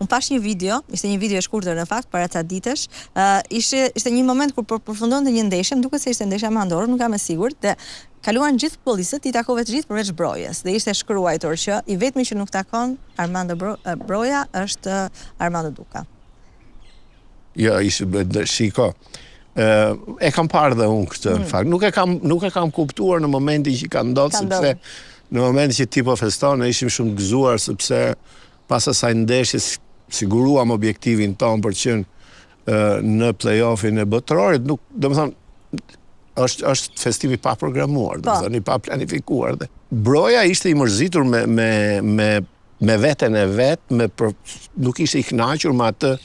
Unë pash një video, ishte një video e shkurtër në fakt para ca ditësh, ishte një moment kur përfundonte një ndeshje, duket se ishte ndeshja me Andorrën, nuk jam e sigurt, dhe kaluan gjithë futbollistët, I takove të gjithë përveç Brojës, dhe ishte shkruar që I vetmi që nuk takon Armando Broja është Armando Duka. Jo, shiko. E kam parë dhe unë këtë, në fakt. Nuk e kam kuptuar në momentin që ka ndodhur, sepse në momentin që ti po feston, ne ishim shumë gëzuar sepse pas asaj ndeshje siguruam objektivin ton për të qenë në play-offin e botërorit. Nuk, domethënë, është festimi pa programuar, domethënë I pa planifikuar. Broja ishte I mërzitur me veten e vet, nuk ishte I kënaqur me atë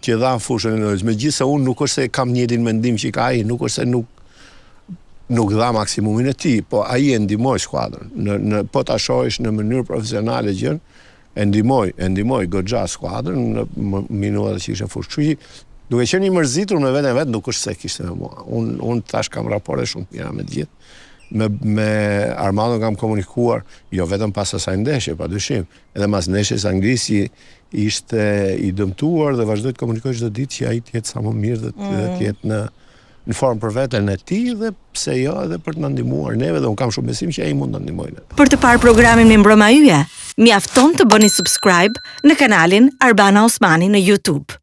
që dha fushën e Norvegjës. Megjithëse unë nuk është se kam njëtin mendim që ka ai, nuk është se nuk dha maksimumin e tij, po ai e ndihmoi skuadrën. Po ta shohësh në mënyrë profesionale gjën, e ndihmoi goxha skuadrën në minutat që ishte fushë. Kështu që duke qenë I mërzitur me veten e vet, nuk është se kishte me mua. Unë tash kam raporte shumë të mira me të gjithë. Me Armando kam komunikuar, jo vetëm pas asaj ndeshje, padyshim, edhe mas ndeshjes Anglisi ishte I dëmtuar dhe vazhdoi të komunikojë çdo ditë që ai të jetë sa më mirë dhe të jetë në formë për veten e tij dhe pse jo edhe për të na ndihmuar neve dhe unë kam shumë besim që ai mund të na ndihmojë. Për të parë programin me Mbrëma Yje, mjafton të bëni subscribe në kanalin Arbana Osmani në YouTube.